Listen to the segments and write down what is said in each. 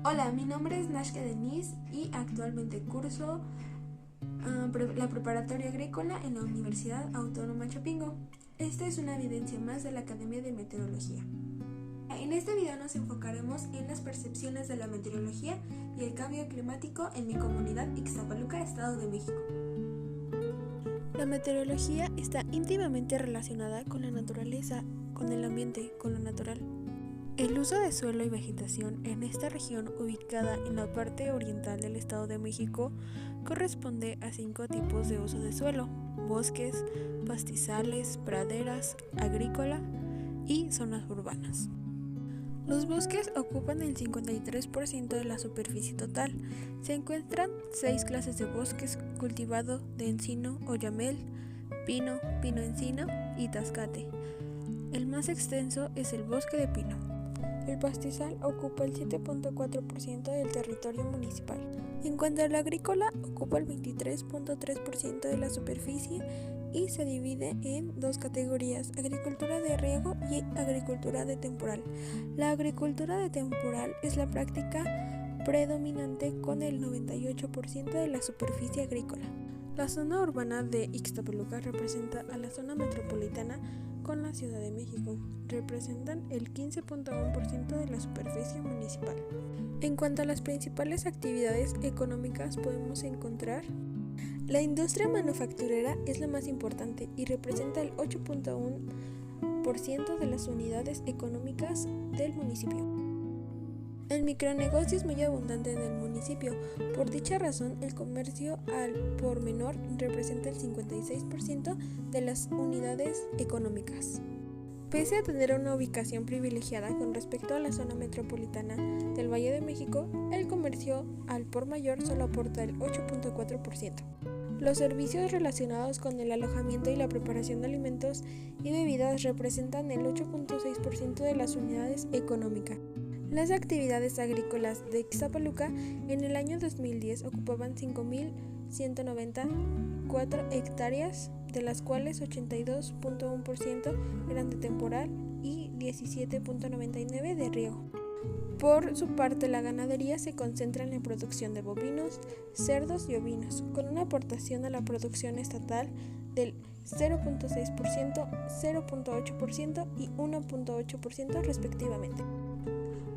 Hola, mi nombre es Nashka Denise y actualmente curso la preparatoria agrícola en la Universidad Autónoma Chapingo. Esta es una evidencia más de la Academia de Meteorología. En este video nos enfocaremos en las percepciones de la meteorología y el cambio climático en mi comunidad Ixtapaluca, Estado de México. La meteorología está íntimamente relacionada con la naturaleza, con el ambiente, con lo natural. El uso de suelo y vegetación en esta región ubicada en la parte oriental del Estado de México corresponde a 5 tipos de uso de suelo: bosques, pastizales, praderas, agrícola y zonas urbanas. Los bosques ocupan el 53% de la superficie total. Se encuentran 6 clases de bosques cultivado de encino, oyamel, pino, pino-encino y tascate. El más extenso es el bosque de pino. El pastizal ocupa el 7.4% del territorio municipal. En cuanto a la agrícola, ocupa el 23.3% de la superficie y se divide en 2 categorías: agricultura de riego y agricultura de temporal. La agricultura de temporal es la práctica predominante con el 98% de la superficie agrícola. La zona urbana de Ixtapaluca representa a la zona metropolitana con la Ciudad de México. Representan el 15.1% de la superficie municipal. En cuanto a las principales actividades económicas, podemos encontrar: la industria manufacturera es la más importante y representa el 8.1% de las unidades económicas del municipio. El micronegocio es muy abundante en el municipio. Por dicha razón, el comercio al por menor representa el 56% de las unidades económicas. Pese a tener una ubicación privilegiada con respecto a la zona metropolitana del Valle de México, el comercio al por mayor solo aporta el 8.4%. Los servicios relacionados con el alojamiento y la preparación de alimentos y bebidas representan el 8.6% de las unidades económicas. Las actividades agrícolas de Ixtapaluca en el año 2010 ocupaban 5.194 hectáreas, de las cuales 82.1% eran de temporal y 17.99% de riego. Por su parte, la ganadería se concentra en la producción de bovinos, cerdos y ovinos, con una aportación a la producción estatal del 0.6%, 0.8% y 1.8% respectivamente.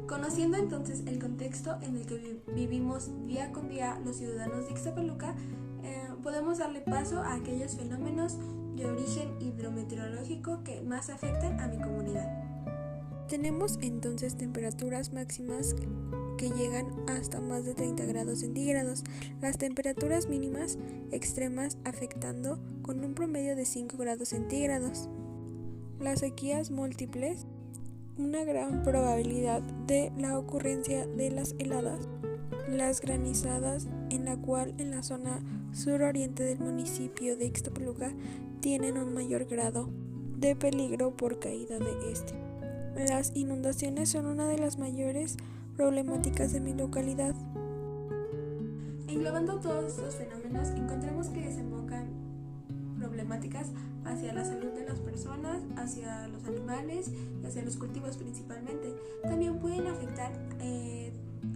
Conociendo entonces el contexto en el que vivimos día con día los ciudadanos de Ixtapaluca, podemos darle paso a aquellos fenómenos de origen hidrometeorológico que más afectan a mi comunidad. Tenemos entonces temperaturas máximas que llegan hasta más de 30 grados centígrados, las temperaturas mínimas extremas afectando con un promedio de 5 grados centígrados. Las sequías múltiples, una gran probabilidad de la ocurrencia de las heladas, las granizadas, en la cual en la zona suroriente del municipio de Ixtapaluca tienen un mayor grado de peligro por caída de este. Las inundaciones son una de las mayores problemáticas de mi localidad. Englobando todos estos fenómenos, encontramos que desembocan problemáticas hacia la salud de las personas, hacia los animales y hacia los cultivos principalmente. También pueden afectar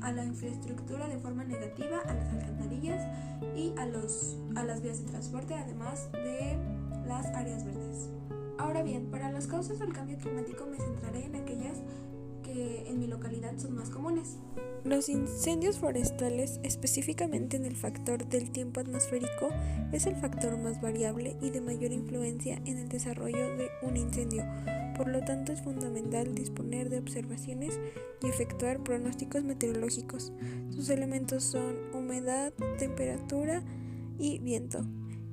a la infraestructura de forma negativa, a las alcantarillas y a las vías de transporte, además de las áreas verdes. Ahora bien, para las causas del cambio climático me centraré en aquellas que en mi localidad son más comunes. Los incendios forestales, específicamente en el factor del tiempo atmosférico, es el factor más variable y de mayor influencia en el desarrollo de un incendio. Por lo tanto, es fundamental disponer de observaciones y efectuar pronósticos meteorológicos. Sus elementos son humedad, temperatura y viento.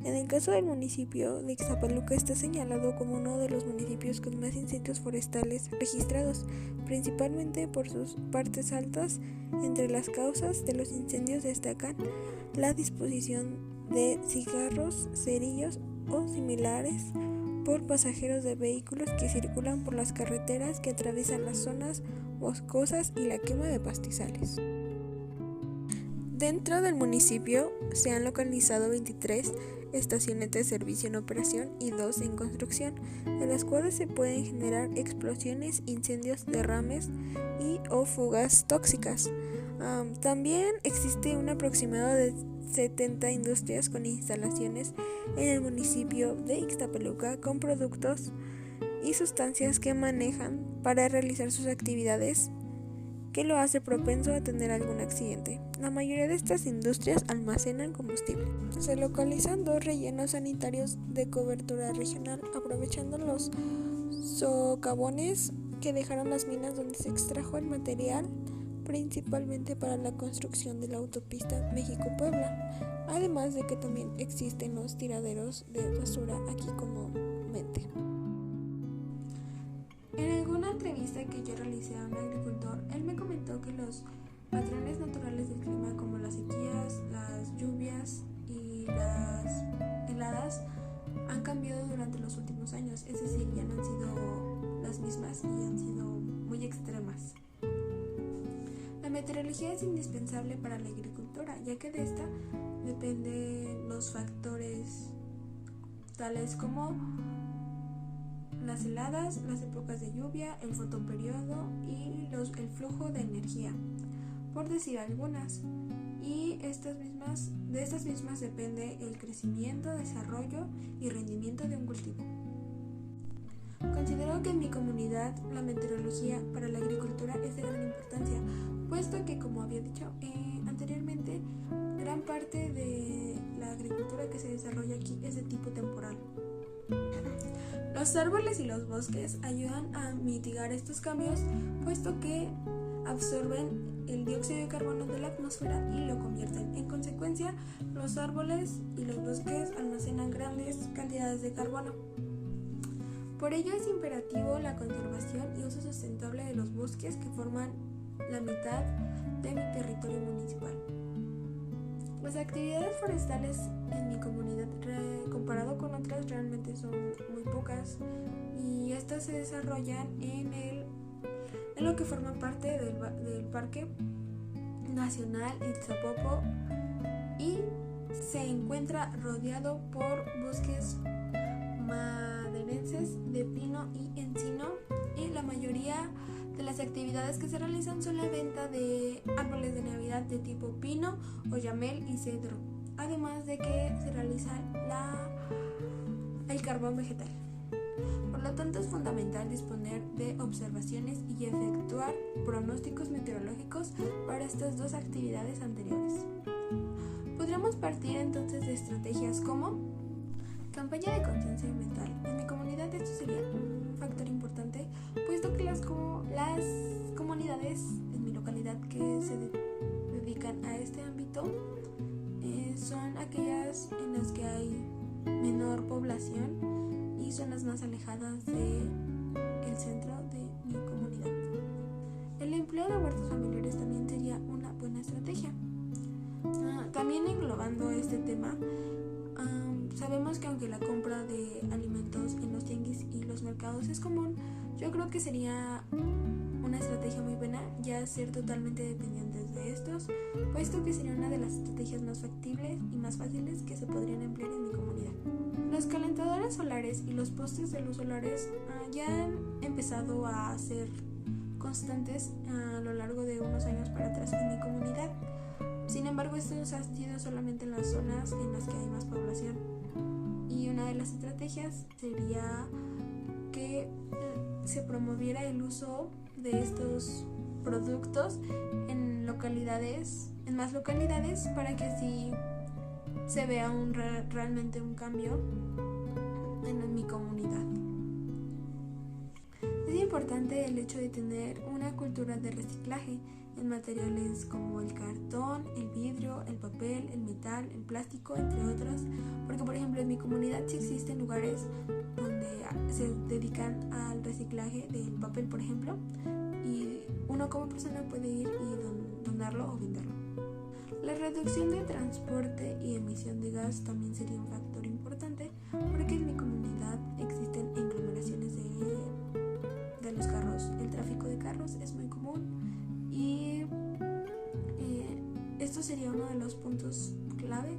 En el caso del municipio de Ixtapaluca está señalado como uno de los municipios con más incendios forestales registrados, principalmente por sus partes altas. Entre las causas de los incendios destacan la disposición de cigarros, cerillos o similares por pasajeros de vehículos que circulan por las carreteras que atraviesan las zonas boscosas y la quema de pastizales. Dentro del municipio se han localizado 23 estaciones de servicio en operación y 2 en construcción, de las cuales se pueden generar explosiones, incendios, derrames y o fugas tóxicas. También existe un aproximado de 70 industrias con instalaciones en el municipio de Ixtapaluca con productos y sustancias que manejan para realizar sus actividades, que lo hace propenso a tener algún accidente. La mayoría de estas industrias almacenan combustible. Se localizan 2 rellenos sanitarios de cobertura regional, aprovechando los socavones que dejaron las minas donde se extrajo el material, principalmente para la construcción de la autopista México-Puebla, además de que también existen los tiraderos de basura aquí comúnmente. En alguna entrevista que yo realicé a un agricultor, él me comentó que los patrones naturales del clima, como las sequías, las lluvias y las heladas, han cambiado durante los últimos años, es decir, ya no han sido las mismas y han sido muy extremas. La meteorología es indispensable para la agricultura, ya que de esta dependen los factores tales como las heladas, las épocas de lluvia, el fotoperiodo y el flujo de energía, por decir algunas. Y de estas mismas depende el crecimiento, desarrollo y rendimiento de un cultivo. Considero que en mi comunidad la meteorología para la agricultura es de gran importancia, puesto que, como había dicho anteriormente, gran parte de la agricultura que se desarrolla aquí es de tipo temporal. Los árboles y los bosques ayudan a mitigar estos cambios, puesto que absorben el dióxido de carbono de la atmósfera y lo convierten. En consecuencia, los árboles y los bosques almacenan grandes cantidades de carbono. Por ello es imperativo la conservación y uso sustentable de los bosques, que forman la mitad de mi territorio municipal. Las actividades forestales en mi comunidad, comparado con otras, realmente son muy pocas, y estas se desarrollan en lo que forma parte del Parque Nacional Ixtapopo, y se encuentra rodeado por bosques maderenses de pino y encino, y la mayoría de las actividades que se realizan son la venta de árboles de Navidad de tipo pino, oyamel y cedro, además de que se realiza el carbón vegetal. Por lo tanto, es fundamental disponer de observaciones y efectuar pronósticos meteorológicos para estas dos actividades anteriores. Podríamos partir entonces de estrategias como campaña de conciencia ambiental. En mi comunidad esto sería un factor importante, puesto que las comunidades en mi localidad que se dedican a este ámbito son aquellas en las que hay menor población y son las más alejadas del centro de mi comunidad. El empleo de huertos familiares también sería una buena estrategia. También englobando este tema, sabemos que aunque la compra de alimentos en los tianguis y los mercados es común, yo creo que sería una estrategia muy buena ya ser totalmente dependientes de estos, puesto que sería una de las estrategias más factibles y más fáciles que se podrían emplear en mi comunidad. Los calentadores solares y los postes de luz solares ya han empezado a ser constantes a lo largo de unos años para atrás en mi comunidad. Sin embargo, estos han sido solamente en las zonas en las que hay más población. Y una de las estrategias sería que se promoviera el uso de estos productos en más localidades, para que así se vea realmente un cambio en mi comunidad. Es importante el hecho de tener una cultura de reciclaje en materiales como el cartón, el vidrio, el papel, el metal, el plástico, entre otros, porque por ejemplo en mi comunidad sí existen lugares donde se dedican al reciclaje del papel, por ejemplo, y uno como persona puede ir y donarlo o venderlo. La reducción de transporte y emisión de gas también sería un factor importante, porque en mi comunidad existen aglomeraciones de los carros. El tráfico de carros es muy común y esto sería uno de los puntos clave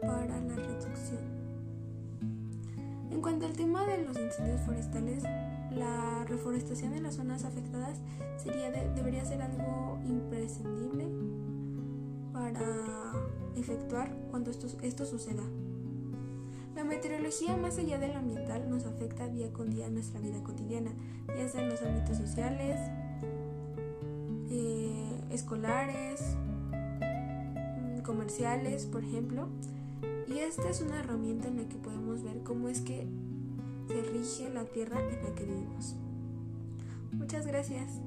para la reducción. En cuanto al tema de los incendios forestales, la reforestación en las zonas afectadas debería ser algo imprescindible para efectuar cuando esto suceda. La meteorología, más allá de lo ambiental, nos afecta día con día en nuestra vida cotidiana, ya sea en los ámbitos sociales, escolares, comerciales, por ejemplo. Y esta es una herramienta en la que podemos ver cómo es que se rige la tierra en la que vivimos. Muchas gracias.